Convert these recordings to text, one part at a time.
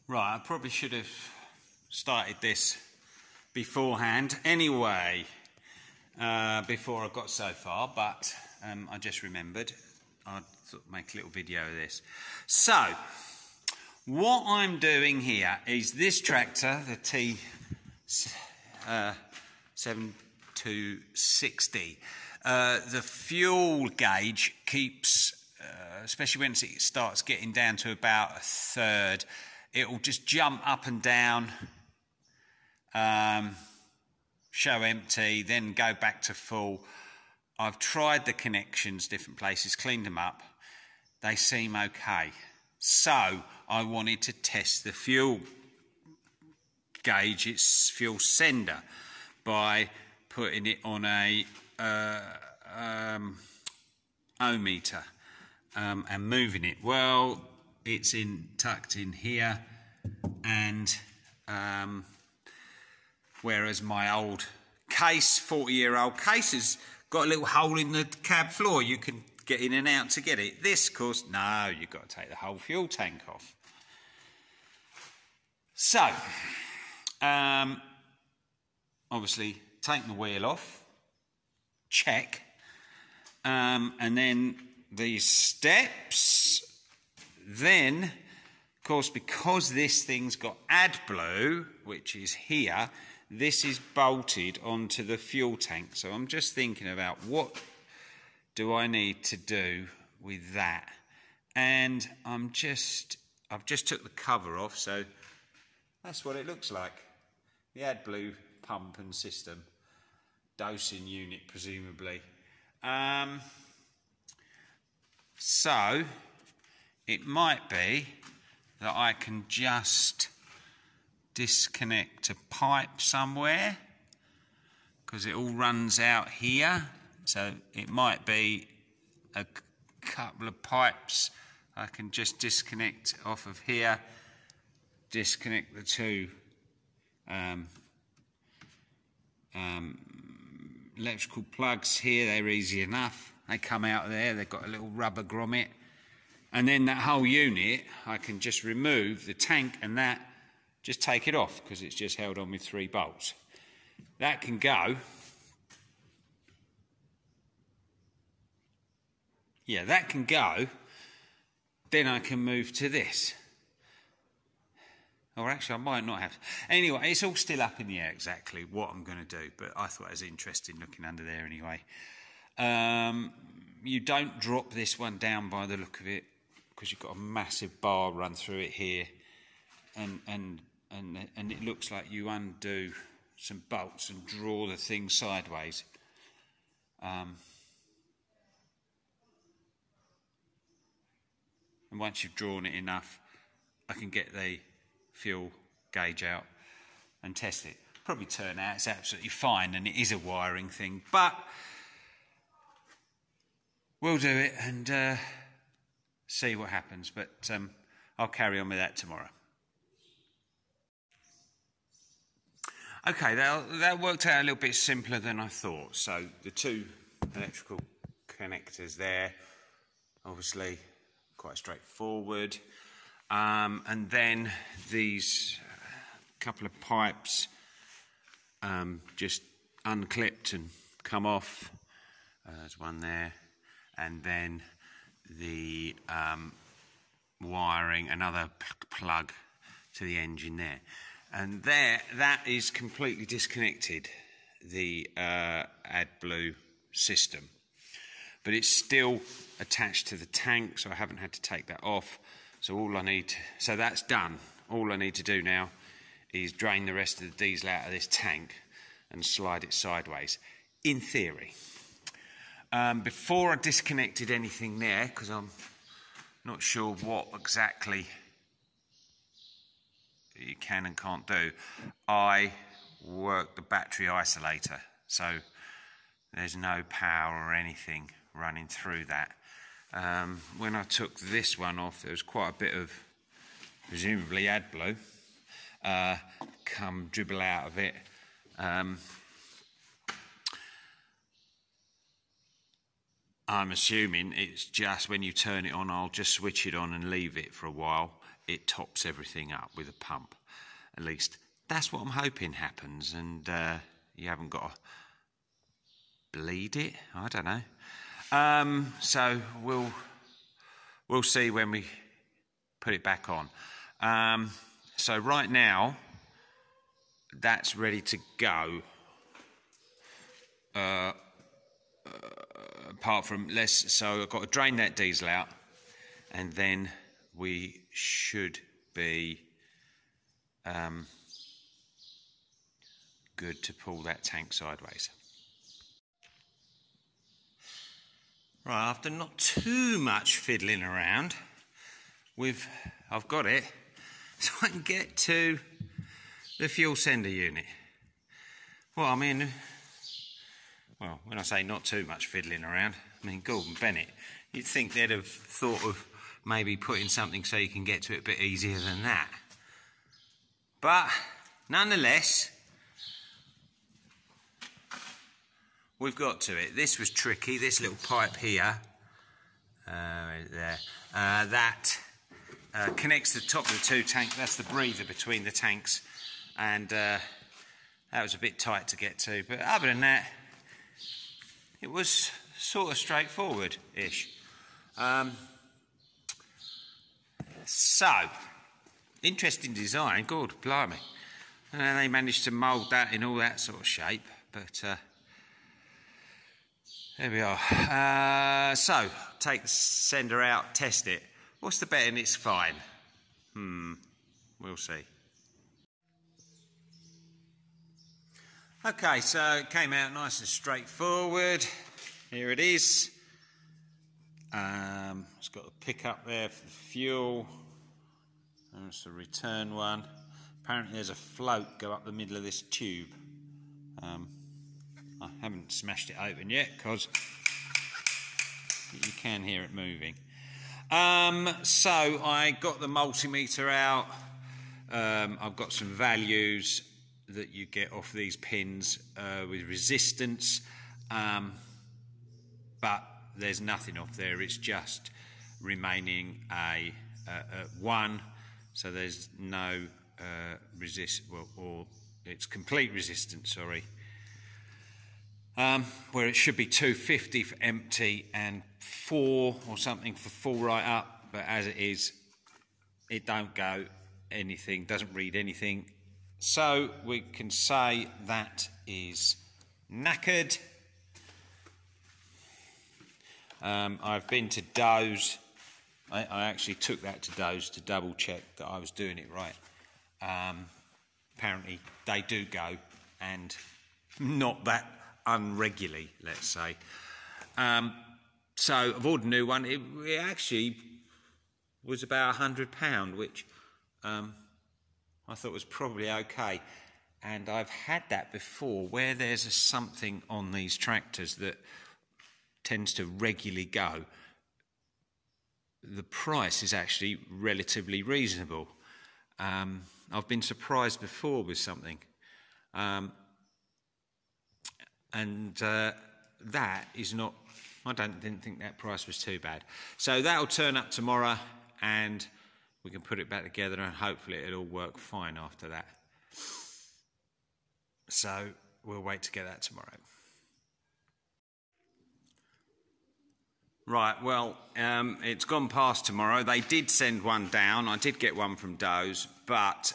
Right, I probably should have started this beforehand anyway, before I got so far, but I just remembered I'd make a little video of this. So, what I'm doing here is this tractor, the t7.260, the fuel gauge keeps, especially when it starts getting down to about a third, it will just jump up and down, show empty, then go back to full. I've tried the connections, different places, cleaned them up. They seem okay. So I wanted to test the fuel gauge, its fuel sender, by putting it on a ohmmeter and moving it. Well, it's tucked in here, and whereas my old case, 40-year-old case, has got a little hole in the cab floor. You can get in and out to get it. This, of course, no, you've got to take the whole fuel tank off. So, obviously, take the wheel off, check, and then these steps. Then, of course, because this thing's got AdBlue, which is here, this is bolted onto the fuel tank. So I'm just thinking about what do I need to do with that. And I've just took the cover off, so that's what it looks like. The AdBlue pump and system, dosing unit presumably. So it might be that I can just disconnect a pipe somewhere, because it all runs out here. So it might be a couple of pipes I can just disconnect off of here, disconnect the two electrical plugs here. They're easy enough. They come out of there, they've got a little rubber grommet. And then that whole unit, I can just remove the tank and that, just take it off, because it's just held on with 3 bolts. That can go. Yeah, that can go. Then I can move to this. Or actually, I might not have to. Anyway, it's all still up in the air exactly what I'm going to do, but I thought it was interesting looking under there anyway. You don't drop this one down by the look of it, because you've got a massive bar run through it here, and it looks like you undo some bolts and draw the thing sideways. And once you've drawn it enough, I can get the fuel gauge out and test it. Probably turn out it's absolutely fine, and it is a wiring thing, but we'll do it and see what happens. But I'll carry on with that tomorrow. Okay, that worked out a little bit simpler than I thought. So the 2 electrical connectors there, obviously quite straightforward. And then these couple of pipes just unclipped and come off. There's one there. And then the wiring, another plug to the engine there. And there, that is completely disconnected, the AdBlue system. But it's still attached to the tank, so I haven't had to take that off. So so that's done. All I need to do now is drain the rest of the diesel out of this tank and slide it sideways, in theory. Before I disconnected anything there, because I'm not sure what exactly you can and can't do, I worked the battery isolator, so there's no power or anything running through that. When I took this one off, there was quite a bit of, presumably AdBlue, come dribble out of it. I'm assuming it's just when you turn it on, I'll just switch it on and leave it for a while. it tops everything up with a pump. At least that's what I'm hoping happens, and you haven't got to bleed it. I don't know. So we'll see when we put it back on. So right now that's ready to go. Apart from so I've got to drain that diesel out, and then we should be good to pull that tank sideways. Right, after not too much fiddling around, I've got it, so I can get to the fuel sender unit. Well, I mean, when I say not too much fiddling around, I mean Gordon Bennett. You'd think they'd have thought of maybe putting something so you can get to it a bit easier than that. But nonetheless, we've got to it. This was tricky, this little pipe here, right there, that connects the top of the two tanks. That's the breather between the tanks, and that was a bit tight to get to. But other than that, it was sort of straightforward-ish. So, interesting design, good, blimey. And they managed to mould that in all that sort of shape, but there we are. So, take the sender out, test it. What's the betting it's fine? We'll see. Okay, so it came out nice and straightforward. Here it is. It's got a pickup there for the fuel. There's the return one. Apparently there's a float go up the middle of this tube. I haven't smashed it open yet because you can hear it moving. So I got the multimeter out. I've got some values that you get off these pins with resistance, but there's nothing off there. It's just remaining a 1, so there's no or it's complete resistance, sorry, where it should be 250 for empty and 4 or something for full right up, but as it is, it don't go anything, doesn't read anything. So we can say that is knackered. I've been to Doe's. I actually took that to Doe's to double check that I was doing it right. Apparently they do go, and not that unregularly, let's say. So I've ordered a new one. It actually was about £100, which I thought was probably okay. And I've had that before, where there's something on these tractors that tends to regularly go. The price is actually relatively reasonable. I've been surprised before with something. That is not, didn't think that price was too bad. So that'll turn up tomorrow, and we can put it back together, and hopefully it'll all work fine after that. So we'll wait to get that tomorrow. Right, well, it's gone past tomorrow. They did send one down. I did get one from Doe's, but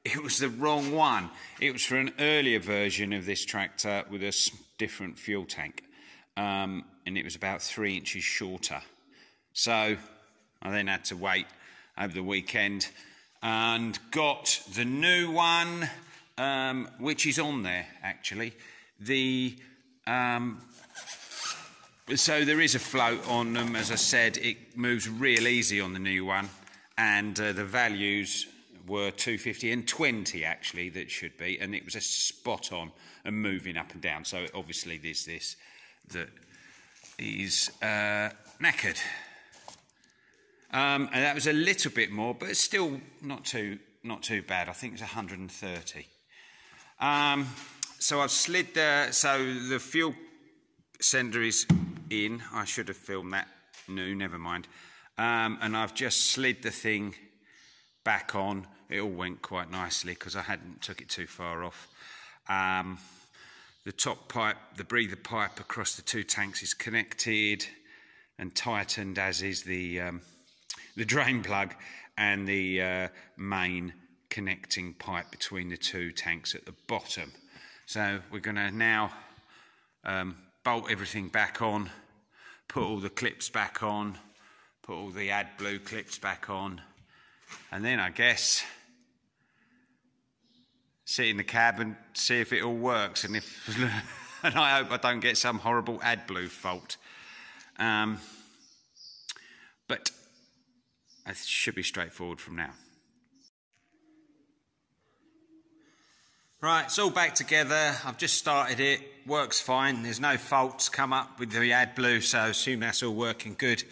it was the wrong one. It was for an earlier version of this tractor with a different fuel tank, and it was about 3 inches shorter. So I then had to wait over the weekend and got the new one, which is on there, actually. So there is a float on them. As I said, it moves real easy on the new one, and the values were 250 and 20 actually, that should be, and it was a spot on and moving up and down. So obviously there's this that is knackered, and that was a little bit more, but it's still not too bad. I think it's 130. So I've slid the fuel sender is in. I should have filmed that. No, never mind. And I've just slid the thing back on. It all went quite nicely because I hadn't took it too far off. The top pipe, the breather pipe across the 2 tanks is connected and tightened, as is the drain plug and the main connecting pipe between the 2 tanks at the bottom. So we're going to now bolt everything back on, put all the clips back on, put all the AdBlue clips back on, and then I guess sit in the cab and see if it all works, and if and I hope I don't get some horrible AdBlue fault. But it should be straightforward from now. Right, it's all back together. I've just started it, works fine. There's no faults come up with the AdBlue, so I assume that's all working good.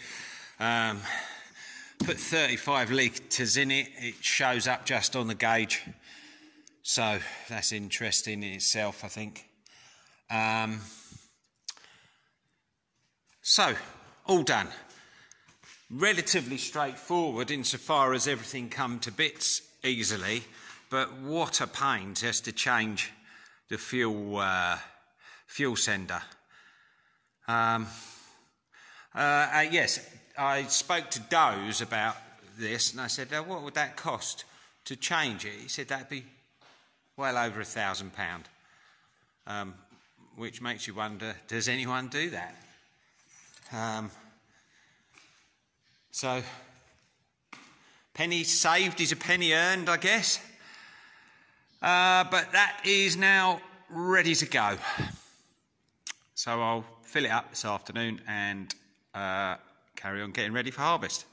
Put 35 litres in it, it shows up just on the gauge. So that's interesting in itself, I think. So, all done. Relatively straightforward insofar as everything come to bits easily, but what a pain just to change the fuel sender. Yes, I spoke to Doze about this, and I said, what would that cost to change it? He said that'd be well over £1,000, which makes you wonder, does anyone do that? So, penny saved is a penny earned, I guess. But that is now ready to go. So I'll fill it up this afternoon and carry on getting ready for harvest.